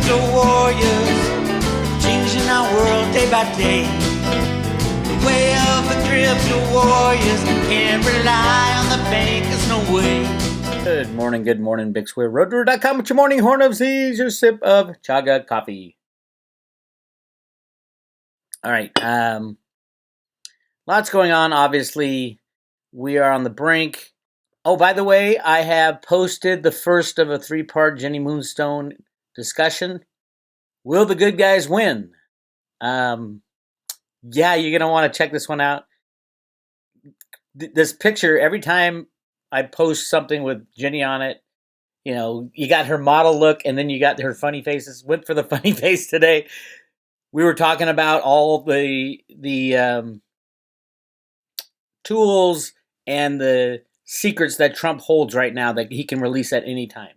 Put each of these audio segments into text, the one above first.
crypto warriors, changing our world day by day. The way of the crypto warriors, can't rely on the bankers, no way. Good morning, Big Square. RoadRunner.com with your morning horn of Z's, your sip of chaga coffee. All right, lots going on, obviously. We are on the brink. Oh, by the way, I have posted the first of a three-part Jenny Moonstone discussion. Will the good guys win? Yeah, you're going to want to check this one out. This picture, every time I post something with Jenny on it, you know, you got her model look and then you got her funny faces. Went for the funny face today. We were talking about all the tools and the secrets that Trump holds right now that he can release at any time.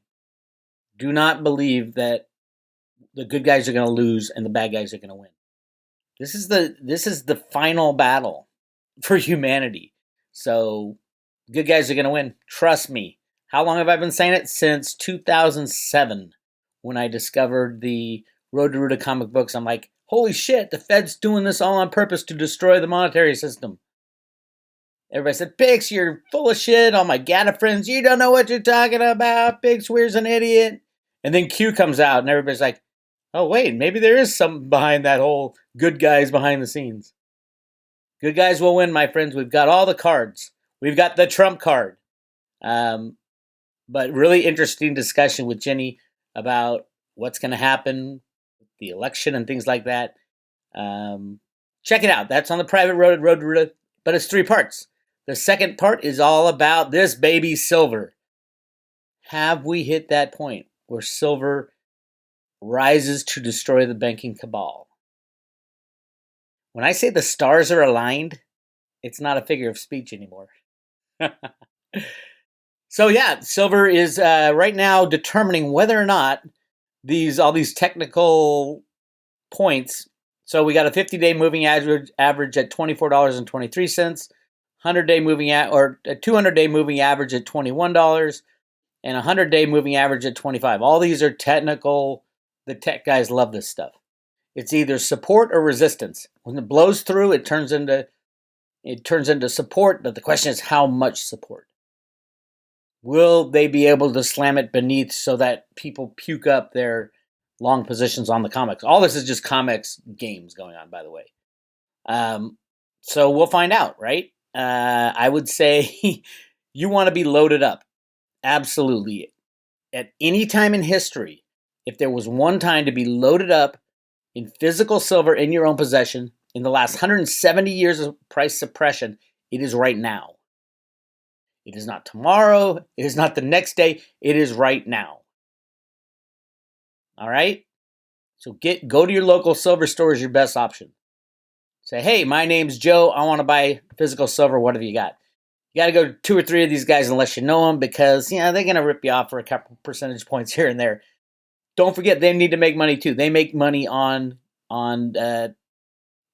Do not believe that the good guys are going to lose and the bad guys are going to win. This is the final battle for humanity. So, good guys are going to win. Trust me. How long have I been saying it? Since 2007, when I discovered the Road to Ruta comic books. I'm like, holy shit, the Fed's doing this all on purpose to destroy the monetary system. Everybody said, Bix, you're full of shit. All my GATA friends, you don't know what you're talking about. Bix, Weir's an idiot. And then Q comes out, and everybody's like, oh, wait, maybe there is something behind that whole good guys behind the scenes. Good guys will win, my friends. We've got all the cards. We've got the Trump card. But really interesting discussion with Jenny about what's going to happen, the election and things like that. Check it out. That's on the private road to Ruta, but it's 3 parts. The second part is all about this baby silver. Have we hit that point where silver rises to destroy the banking cabal? When I say the stars are aligned, it's not a figure of speech anymore. So yeah, silver is right now determining whether or not all these technical points. So we got a 50-day moving average at $24.23, 100-day moving or a 200-day moving average at $21, and a 100-day moving average at $25. All these are technical. The tech guys love this stuff. It's either support or resistance. When it blows through, it turns into support. But the question is, how much support? Will they be able to slam it beneath so that people puke up their long positions on the comics? All this is just comics games going on, by the way. So we'll find out, right? I would say you want to be loaded up. Absolutely. At any time in history, if there was one time to be loaded up in physical silver in your own possession in the last 170 years of price suppression, it is right now. It is not tomorrow. It is not the next day. It is right now. All right? So go to your local silver store is your best option. Say, hey, my name's Joe. I want to buy physical silver. What have you got? You got to go to 2 or 3 of these guys unless you know them because, they're going to rip you off for a couple percentage points here and there. Don't forget, they need to make money too. They make money on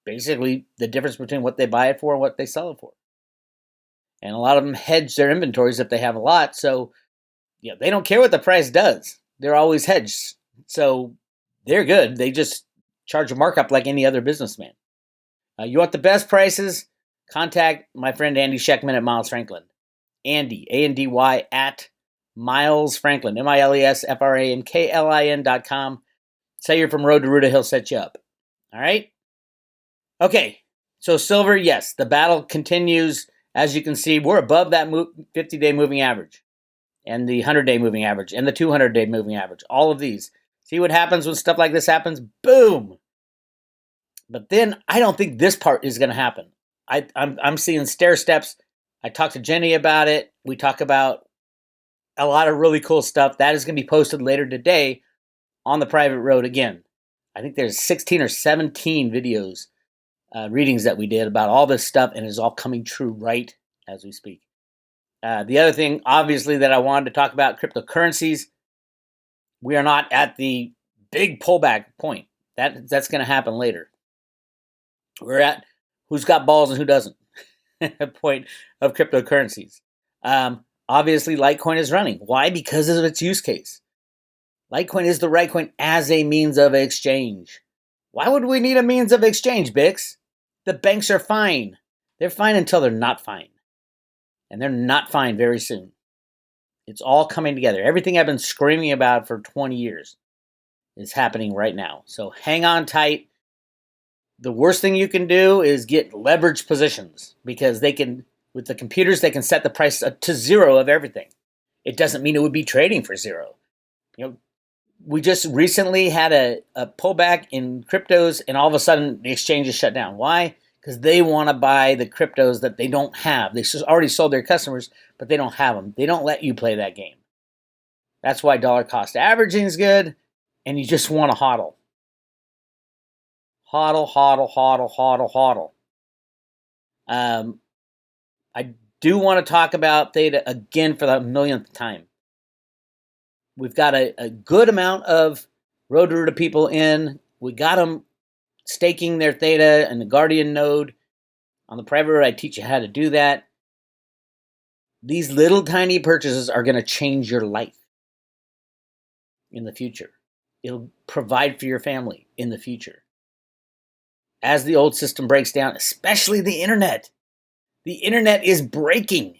basically the difference between what they buy it for and what they sell it for. And a lot of them hedge their inventories if they have a lot. So, they don't care what the price does. They're always hedged. So they're good. They just charge a markup like any other businessman. You want the best prices? Contact my friend Andy Sheckman at Miles Franklin. Andy, A-N-D-Y, at Miles Franklin, MILESFRANKLIN.com. Say you're from Road to Ruta, he'll set you up. All right? Okay, so silver, yes, the battle continues. As you can see, we're above that 50-day moving average and the 100-day moving average and the 200-day moving average. All of these. See what happens when stuff like this happens? Boom! But then I don't think this part is going to happen. I'm seeing stair steps. I talked to Jenny about it. We talk about a lot of really cool stuff. That is going to be posted later today on the private road again. I think there's 16 or 17 videos, readings that we did about all this stuff, and it's all coming true right as we speak. The other thing, obviously, that I wanted to talk about, cryptocurrencies. We are not at the big pullback point. That's going to happen later. We're at who's got balls and who doesn't point of cryptocurrencies. Obviously, Litecoin is running. Why? Because of its use case. Litecoin is the right coin as a means of exchange. Why would we need a means of exchange, Bix? The banks are fine. They're fine until they're not fine. And they're not fine very soon. It's all coming together. Everything I've been screaming about for 20 years is happening right now. So hang on tight. The worst thing you can do is get leveraged positions because they can, with the computers, they can set the price to zero of everything. It doesn't mean it would be trading for zero. We just recently had a pullback in cryptos, and all of a sudden the exchange is shut down. Why? Because they want to buy the cryptos that they don't have. They already sold their customers, but they don't have them. They don't let you play that game. That's why dollar cost averaging is good, and you just want to hodl. Hodl, hodl, hodl, hodl, hodl. I do want to talk about Theta again for the millionth time. We've got a good amount of Roto-Rooter people in. We got them staking their Theta and the Guardian node. On the private road, I teach you how to do that. These little tiny purchases are going to change your life in the future. It'll provide for your family in the future. As the old system breaks down, especially the internet. The internet is breaking.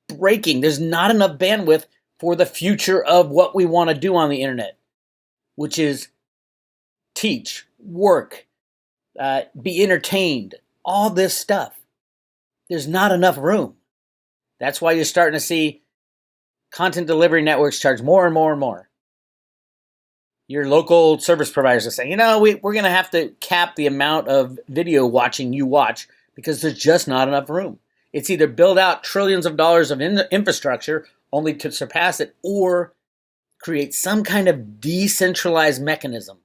There's not enough bandwidth for the future of what we want to do on the internet, which is teach, work, be entertained, all this stuff. There's not enough room. That's why you're starting to see content delivery networks charge more and more and more. Your local service providers are saying, we're going to have to cap the amount of video watching you watch because there's just not enough room. It's either build out trillions of dollars of infrastructure only to surpass it, or create some kind of decentralized mechanism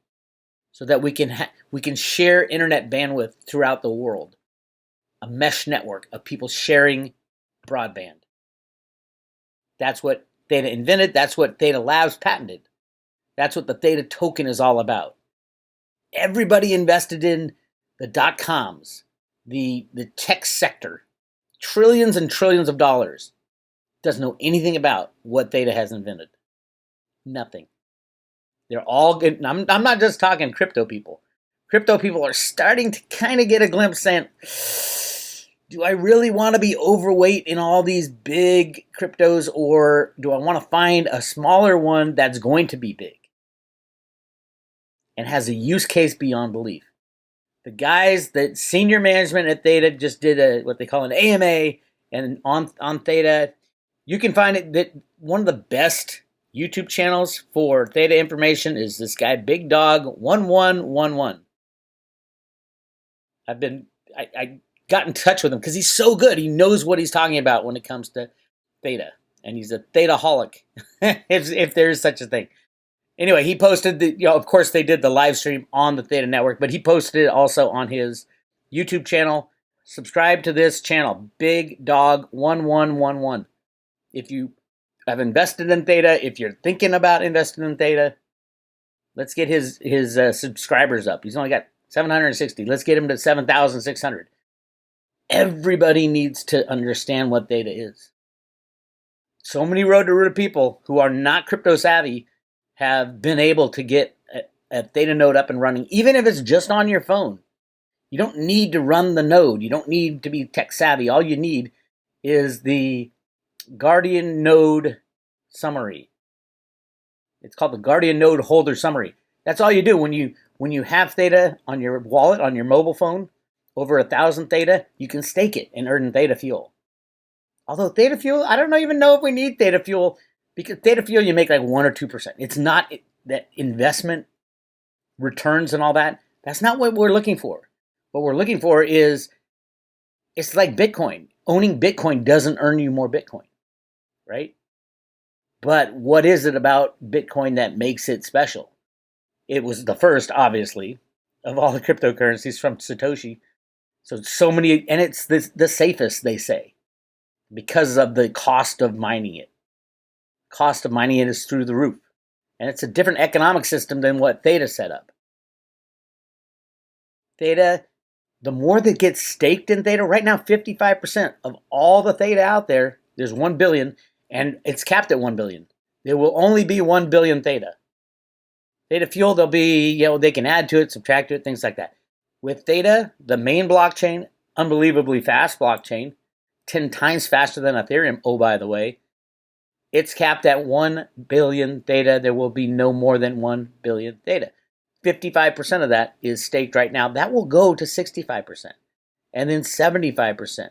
so that we can share internet bandwidth throughout the world. A mesh network of people sharing broadband. That's what Theta invented. That's what Theta Labs patented. That's what the Theta token is all about. Everybody invested in the dot-coms, the tech sector, trillions and trillions of dollars, doesn't know anything about what Theta has invented. Nothing. They're all good. I'm not just talking crypto people. Crypto people are starting to kind of get a glimpse saying, do I really want to be overweight in all these big cryptos, or do I want to find a smaller one that's going to be big and has a use case beyond belief? The guys, that senior management at Theta just did what they call an AMA, and on Theta, you can find it that one of the best YouTube channels for Theta information is this guy, Big Dog 1111. I got in touch with him because he's so good. He knows what he's talking about when it comes to Theta, and he's a Theta-holic, if there is such a thing. Anyway, he posted of course they did the live stream on the Theta network, but he posted it also on his YouTube channel. Subscribe to this channel, Big Dog 1111. If you have invested in Theta, if you're thinking about investing in Theta, let's get his subscribers up. He's only got 760. Let's get him to 7,600. Everybody needs to understand what Theta is. So many Roto-Rooter people who are not crypto savvy have been able to get a Theta node up and running, even if it's just on your phone. You don't need to run the node. You don't need to be tech savvy. All you need is the Guardian node summary. It's called the Guardian node holder summary. That's all you do when you have Theta on your wallet, on your mobile phone, over 1,000 Theta, you can stake it and earn Theta fuel. Although Theta fuel, I don't even know if we need Theta fuel, because Theta fuel you make like 1 or 2%. It's not that investment returns and all that. That's not what we're looking for. What we're looking for is, it's like Bitcoin. Owning Bitcoin doesn't earn you more Bitcoin, right? But what is it about Bitcoin that makes it special? It was the first, obviously, of all the cryptocurrencies from Satoshi. So many, and it's the safest, they say, because of the cost of mining it. Cost of mining it is through the roof. And it's a different economic system than what Theta set up. Theta, the more that gets staked in Theta, right now 55% of all the Theta out there, there's 1 billion, and it's capped at 1 billion. There will only be 1 billion Theta. Theta fuel, they'll be, they can add to it, subtract to it, things like that. With Theta, the main blockchain, unbelievably fast blockchain, 10 times faster than Ethereum. Oh, by the way, it's capped at 1 billion Theta. There will be no more than 1 billion Theta. 55% of that is staked right now. That will go to 65% and then 75%.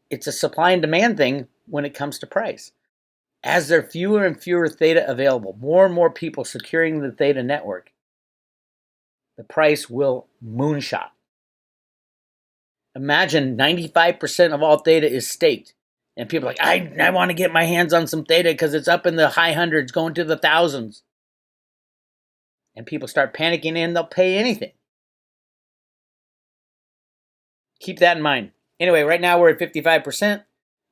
It's a supply and demand thing when it comes to price. As there are fewer and fewer Theta available, more and more people securing the Theta network, the price will moonshot. Imagine 95% of all Theta is staked. And people are like, I want to get my hands on some Theta because it's up in the high hundreds, going to the thousands. And people start panicking and they'll pay anything. Keep that in mind. Anyway, right now we're at 55%.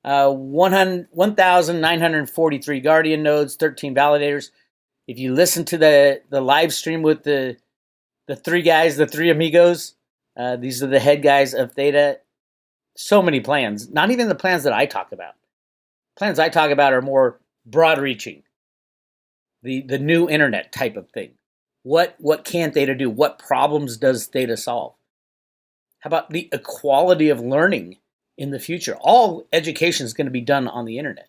1,943 Guardian nodes, 13 validators. If you listen to the live stream with the three guys, the three amigos, these are the head guys of Theta. So many plans. Not even the plans that I talk about. Plans I talk about are more broad-reaching. The new internet type of thing. What can Theta do? What problems does Theta solve? How about the equality of learning in the future? All education is going to be done on the internet.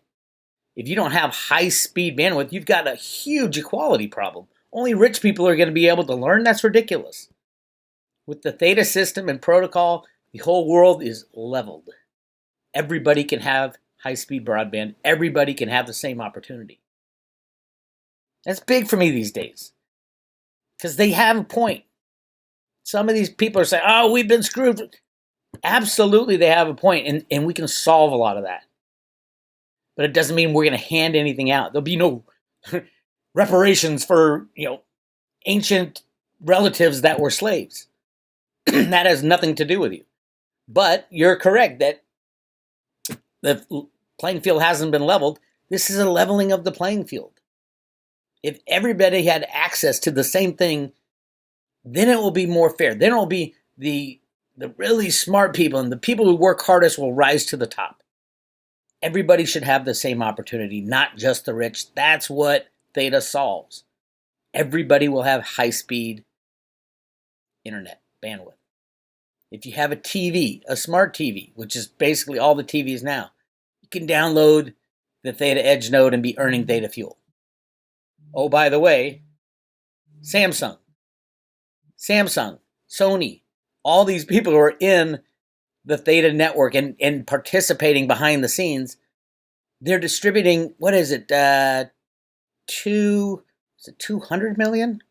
If you don't have high-speed bandwidth, you've got a huge equality problem. Only rich people are going to be able to learn. That's ridiculous. With the Theta system and protocol, the whole world is leveled. Everybody can have high-speed broadband. Everybody can have the same opportunity. That's big for me these days. Because they have a point. Some of these people are saying, oh, we've been screwed. Absolutely, they have a point, and we can solve a lot of that. But it doesn't mean we're going to hand anything out. There'll be no reparations for, ancient relatives that were slaves. That has nothing to do with you. But you're correct that the playing field hasn't been leveled. This is a leveling of the playing field. If everybody had access to the same thing, then it will be more fair. Then it will be the really smart people, and the people who work hardest will rise to the top. Everybody should have the same opportunity, not just the rich. That's what Theta solves. Everybody will have high-speed internet bandwidth. If you have a TV, a smart TV, which is basically all the TVs now, you can download the Theta Edge node and be earning Theta fuel. Oh, by the way, Samsung, Sony, all these people who are in the Theta network and participating behind the scenes, they're distributing, 200 million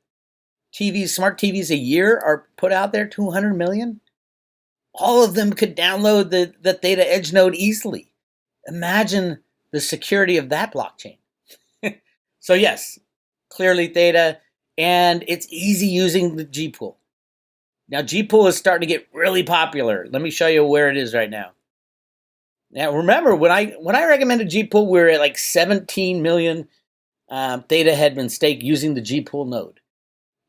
smart TVs a year are put out there, 200 million? All of them could download the Theta Edge node easily. Imagine the security of that blockchain. So yes, clearly Theta, and it's easy using the Gpool. Now Gpool is starting to get really popular. Let me show you where it is right now. Now remember, when I recommended Gpool, we were at like 17 million Theta had been staked using the Gpool node.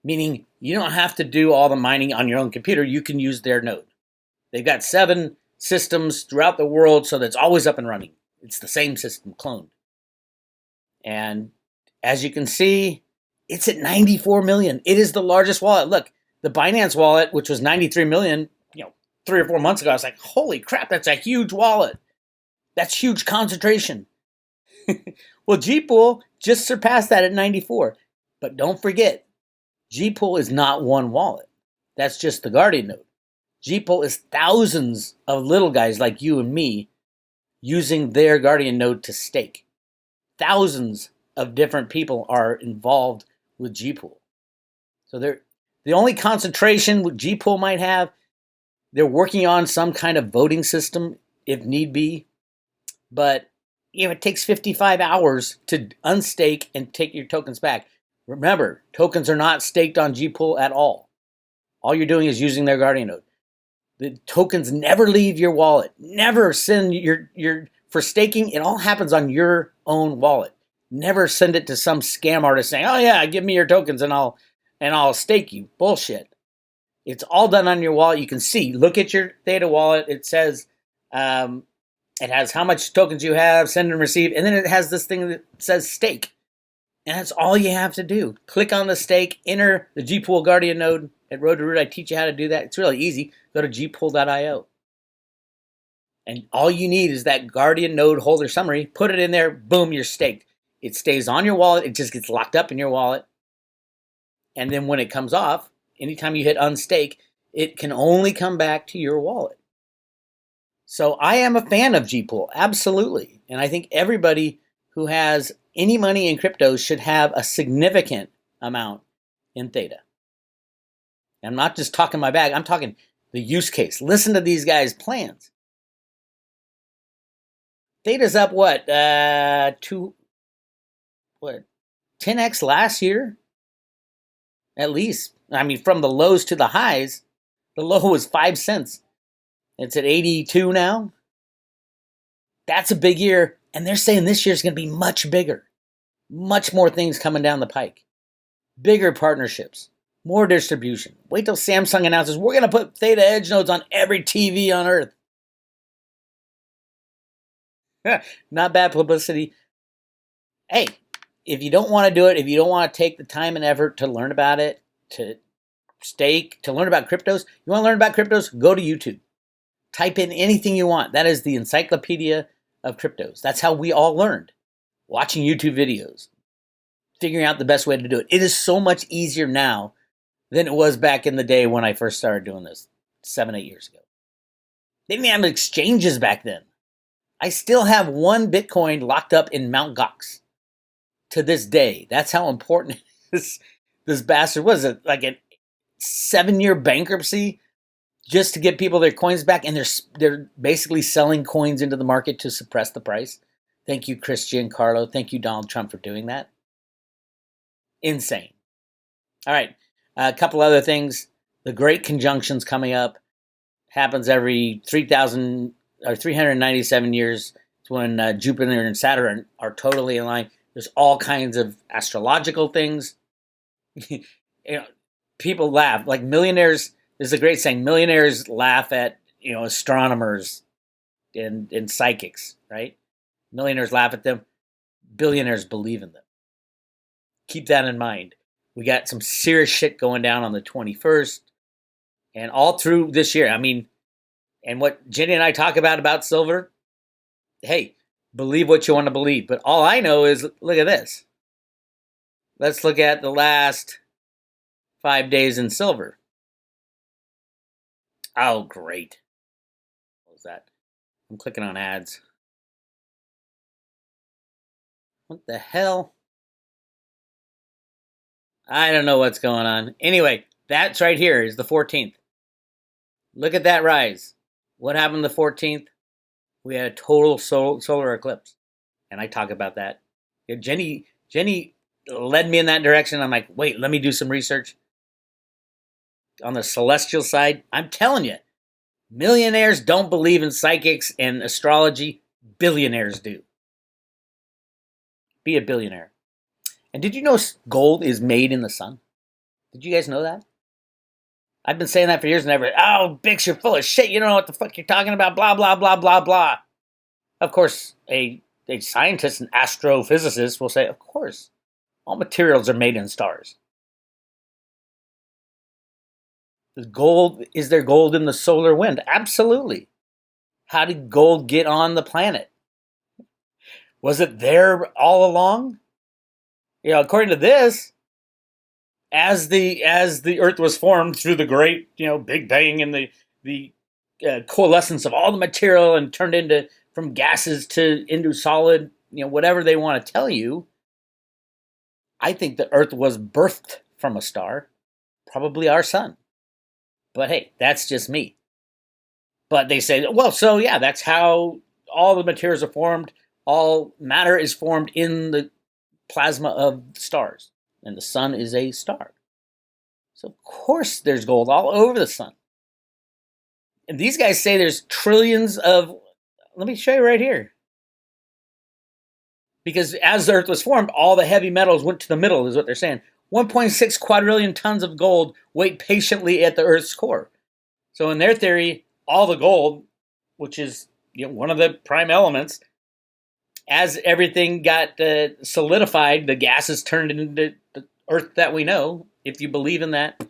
Meaning you don't have to do all the mining on your own computer. You can use their node. They've got 7 systems throughout the world, so that's always up and running. It's the same system cloned. And as you can see, it's at 94 million. It is the largest wallet. Look, the Binance wallet, which was 93 million, 3 or 4 months ago, I was like, holy crap, that's a huge wallet. That's huge concentration. Well, Gpool just surpassed that at 94. But don't forget, Gpool is not one wallet. That's just the Guardian node. Gpool is thousands of little guys like you and me using their Guardian node to stake. Thousands of different people are involved with Gpool. So the only concentration Gpool might have, they're working on some kind of voting system if need be. But it takes 55 hours to unstake and take your tokens back. Remember, tokens are not staked on Gpool at all. All you're doing is using their Guardian node. The tokens never leave your wallet. Never send your for staking. It all happens on your own wallet. Never send it to some scam artist saying, "Oh yeah, give me your tokens and I'll stake you." Bullshit. It's all done on your wallet. You can see. Look at your Theta wallet. It says it has how much tokens you have, send and receive, and then it has this thing that says stake. And that's all you have to do. Click on the stake, enter the Gpool Guardian node at Road to Root. I teach you how to do that. It's really easy. Go to gpool.io. And all you need is that Guardian node holder summary. Put it in there. Boom, you're staked. It stays on your wallet. It just gets locked up in your wallet. And then when it comes off, anytime you hit unstake, it can only come back to your wallet. So I am a fan of Gpool, absolutely. And I think everybody who has any money in cryptos should have a significant amount in Theta. And I'm not just talking my bag, I'm talking the use case. Listen to these guys' plans. Theta's up 10x last year? At least. I mean, from the lows to the highs, the low was 5 cents. It's at 82 now. That's a big year. And they're saying this year's going to be much bigger. Much more things coming down the pike. Bigger partnerships. More distribution. Wait till Samsung announces we're going to put Theta Edge nodes on every TV on Earth. Not bad publicity. Hey, if you don't want to do it, if you don't want to take the time and effort to learn about it, to stake, to learn about cryptos, you want to learn about cryptos, go to YouTube. Type in anything you want. That is the encyclopedia of cryptos. That's how we all learned. Watching YouTube videos. Figuring out the best way to do it. It is so much easier now than it was back in the day when I first started doing this 7-8 years ago. They didn't have exchanges back then. I still have one Bitcoin locked up in Mt. Gox to this day. That's how important this bastard was. It like a 7-year bankruptcy just to get people their coins back, and they're basically selling coins into the market to suppress the price. Thank you, Chris Giancarlo. Thank you, Donald Trump, for doing that. Insane. All right, a couple other things. The Great Conjunction's coming up. Happens every 397 years. It's when Jupiter and Saturn are totally aligned. There's all kinds of astrological things. People laugh. Like millionaires, there's a great saying, millionaires laugh at astronomers and psychics, right? Millionaires laugh at them. Billionaires believe in them. Keep that in mind. We got some serious shit going down on the 21st and all through this year. I mean, and what Jenny and I talk about silver, hey, believe what you want to believe. But all I know is, look at this. Let's look at the last 5 days in silver. Oh, great. What was that? I'm clicking on ads. What the hell? I don't know what's going on. Anyway, that's right here is the 14th. Look at that rise. What happened the 14th? We had a total solar eclipse. And I talk about that. Jenny led me in that direction. I'm like, wait, let me do some research. On the celestial side, I'm telling you, millionaires don't believe in psychics and astrology. Billionaires do. Be a billionaire. And did you know gold is made in the sun? Did you guys know that? I've been saying that for years and ever. Oh, Bix, you're full of shit. You don't know what the fuck you're talking about. Blah, blah, blah, blah, blah. Of course, a scientist and astrophysicist will say, of course, all materials are made in stars. Is there gold in the solar wind? Absolutely. How did gold get on the planet? Was it there all along? According to this, as the Earth was formed through the great, Big Bang and the coalescence of all the material and turned from gases into solid, whatever they want to tell you. I think the Earth was birthed from a star, probably our sun. But hey, that's just me. But they say, well, so yeah, that's how all the materials are formed. All matter is formed in the plasma of stars. And the sun is a star. So of course there's gold all over the sun. And these guys say there's trillions of... Let me show you right here. Because as the Earth was formed, all the heavy metals went to the middle, is what they're saying. 1.6 quadrillion tons of gold wait patiently at the Earth's core. So in their theory, all the gold, which is one of the prime elements, as everything got solidified, the gases turned into the Earth that we know. If you believe in that,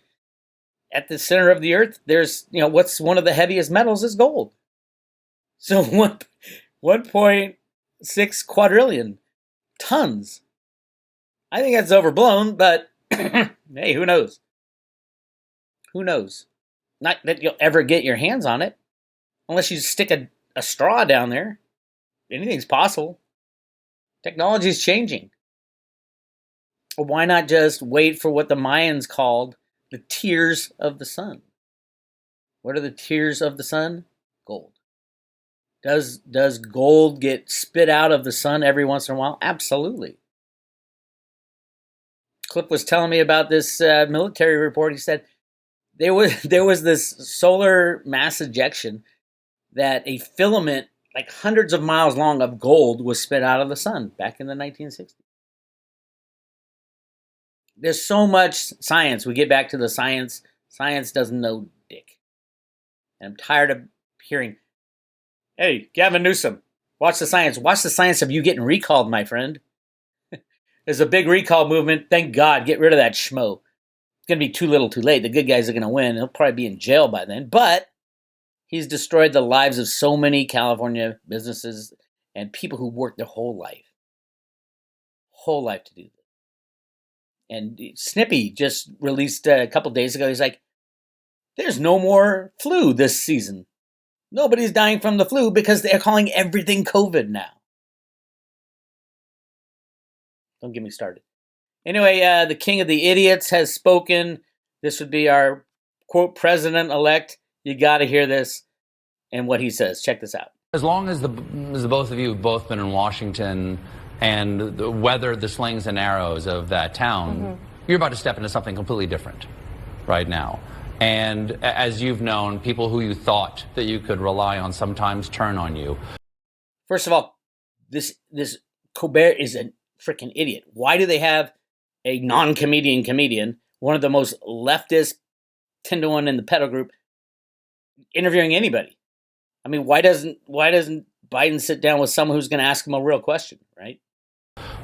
at the center of the Earth, there's, what's one of the heaviest metals is gold. So 1.6 quadrillion tons. I think that's overblown, but hey, who knows? Who knows? Not that you'll ever get your hands on it, unless you stick a straw down there. Anything's possible. Technology's changing. Well, why not just wait for what the Mayans called the tears of the sun? What are the tears of the sun? Gold. Does gold get spit out of the sun every once in a while? Absolutely. Clip was telling me about this military report. He said there was this solar mass ejection that a filament like hundreds of miles long of gold was spit out of the sun back in the 1960s. There's so much science. We get back to the science. Science doesn't know dick. And I'm tired of hearing, hey, Gavin Newsom, watch the science. Watch the science of you getting recalled, my friend. There's a big recall movement. Thank God. Get rid of that schmo. It's going to be too little too late. The good guys are going to win. He'll probably be in jail by then. But he's destroyed the lives of so many California businesses and people who worked their whole life to do this. And Snippy just released a couple days ago. He's like, there's no more flu this season. Nobody's dying from the flu because they're calling everything COVID now. Don't get me started. Anyway, the king of the idiots has spoken. This would be our, quote, president-elect. You got to hear this and what he says. Check this out. As long as the both of you have both been in Washington and weathered the slings and arrows of that town, you're about to step into something completely different right now. And as you've known, people who you thought that you could rely on sometimes turn on you. First of all, this Colbert is a freaking idiot. Why do they have a comedian, one of the most leftist 10-to-1 in the pedo group, interviewing anybody? I mean, why doesn't Biden sit down with someone who's going to ask him a real question, right?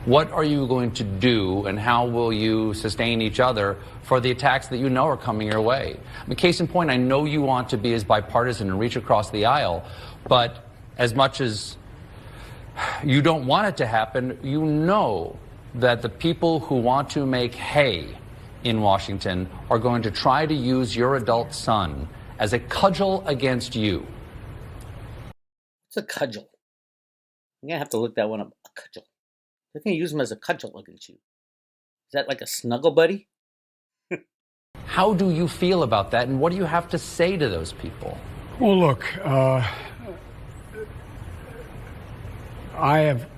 What are you going to do, and how will you sustain each other for the attacks that you know are coming your way? I mean, case in point, I know you want to be as bipartisan and reach across the aisle, but as much as you don't want it to happen, you know that the people who want to make hay in Washington are going to try to use your adult son as a cudgel against you. What's a cudgel? I'm going to have to look that one up. A cudgel. They're going to use him as a cudgel against you. Is that like a snuggle buddy? How do you feel about that, and what do you have to say to those people? Well, look,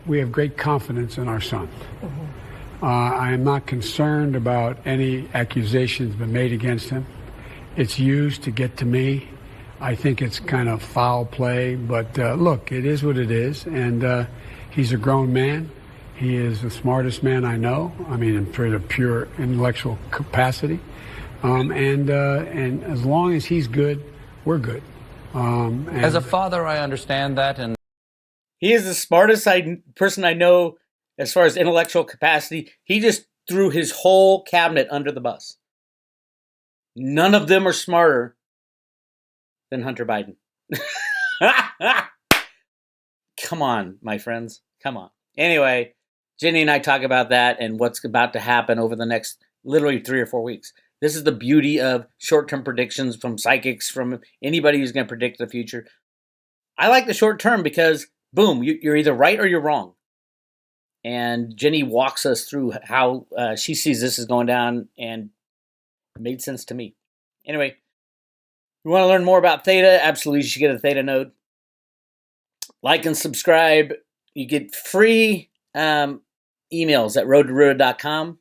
we have great confidence in our son. I am not concerned about any accusations been made against him. It's used to get to me. I think it's kind of foul play, but look, it is what it is, and he's a grown man. He is the smartest man I know. I mean, for the pure intellectual capacity, and as long as he's good, we're good. As a father, I understand that, and he is the smartest person I know as far as intellectual capacity. He just threw his whole cabinet under the bus. None of them are smarter than Hunter Biden. Come on, my friends. Come on. Anyway, Jenny and I talk about that and what's about to happen over the next literally 3 or 4 weeks. This is the beauty of short-term predictions from psychics, from anybody who's going to predict the future. I like the short term because, boom, you're either right or you're wrong. And Jenny walks us through how she sees this is going down, and it made sense to me. Anyway, if you want to learn more about Theta, absolutely you should get a Theta node. Like and subscribe. You get free emails at roadtoruda.com.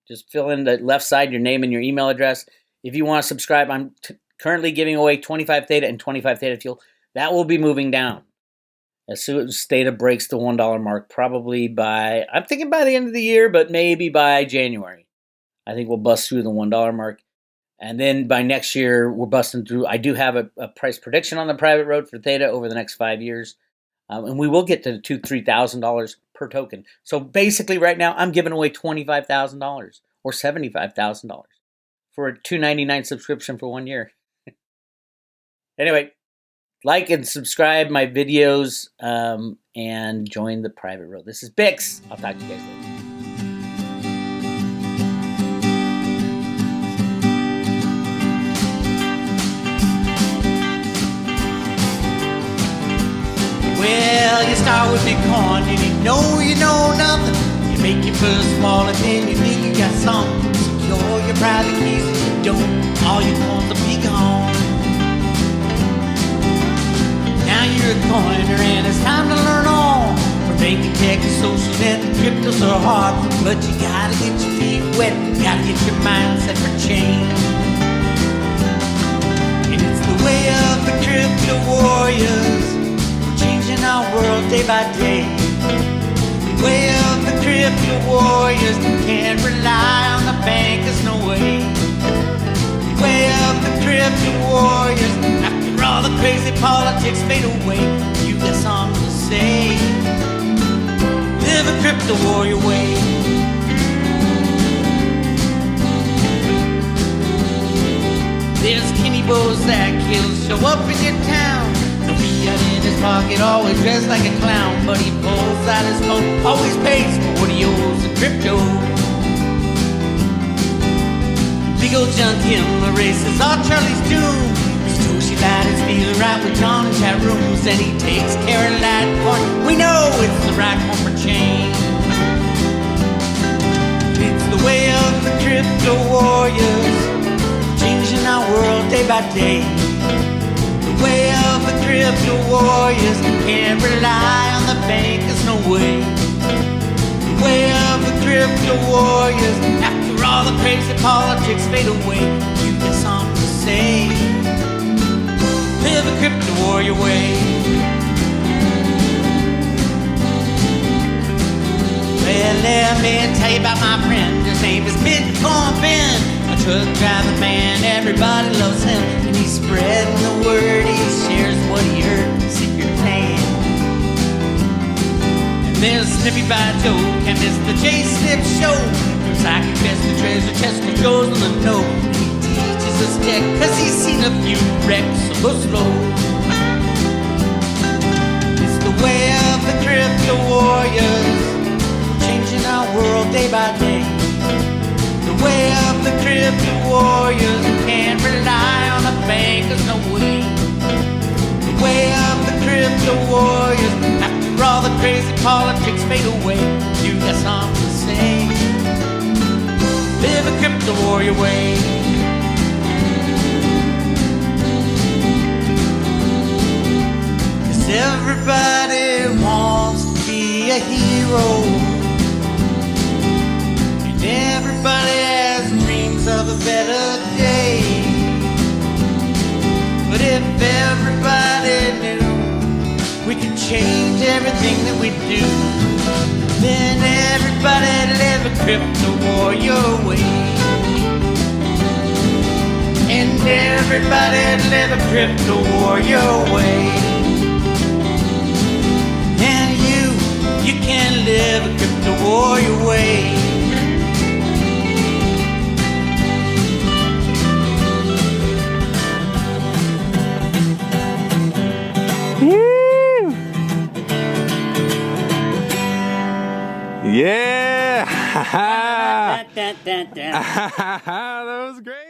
Just fill in the left side your name and your email address. If you want to subscribe, I'm currently giving away 25 Theta and 25 Theta fuel. That will be moving down as soon as Theta breaks the $1 mark, probably by, I'm thinking by the end of the year, but maybe by January. I think we'll bust through the $1 mark. And then by next year, we're busting through. I do have a price prediction on the private road for Theta over the next 5 years. And we will get to $2,000-$3,000 per token. So basically right now I'm giving away $25,000 or $75,000 for a $2.99 subscription for 1 year. Anyway, like and subscribe my videos and join the private room. This is Bix. I'll talk to you guys later. Well, you start with Bitcoin and you know nothing. You make your first wallet and you think you got something. Secure your private keys and you don't. All your coins will be gone. Now you're a coiner and it's time to learn on. From banking, tech, and social net, the cryptos are hard. But you gotta get your feet wet. You gotta get your mindset for change. And it's the way of the crypto warriors, changing our world day by day. The way of the crypto warriors, can't rely on the bankers, no way. The way of the crypto warriors, after all the crazy politics fade away, you got something to say. Live a crypto warrior way. There's Kenny Bozak, he'll show up in your town. No fiat in his pocket, always dressed like a clown. But he pulls out his phone, always pays for what he owes in crypto. Big old John Kim erases all Charlie's doom. Satoshi Light is feeling right with John in chat rooms. And he takes care of Litecoin. We know it's the right one for change. It's the way of the crypto warriors, changing our world day by day. The way of the crypto warriors, can't rely on the bankers, no way. The way of the crypto warriors, after all the crazy politics fade away, you got something to say. Live a crypto warrior way. Well, let me tell you about my friend. His name is Bitcoin Ben, a truck driving man. Everybody loves him, and he's spreading the word. He shares what he heard, secret plan. And there's Snippy by Joe, can't miss the J-Snip show. From psychic best to treasure chest, he goes on the know. He teaches us tech, cause he's seen a few wrecks, so go slow. It's the way of the crypto warriors, changing our world day by day. The way of the crypto warriors, can't rely on the bankers, no way. The way of the crypto warriors, after all the crazy politics fade away, you got something to say. Live a crypto warrior way. Cause everybody wants to be a hero, everybody has dreams of a better day. But if everybody knew we could change everything that we do, then everybody'd live a crypto warrior way. And everybody'd live a crypto warrior way. And you can live a crypto warrior way. Yeah! That was great.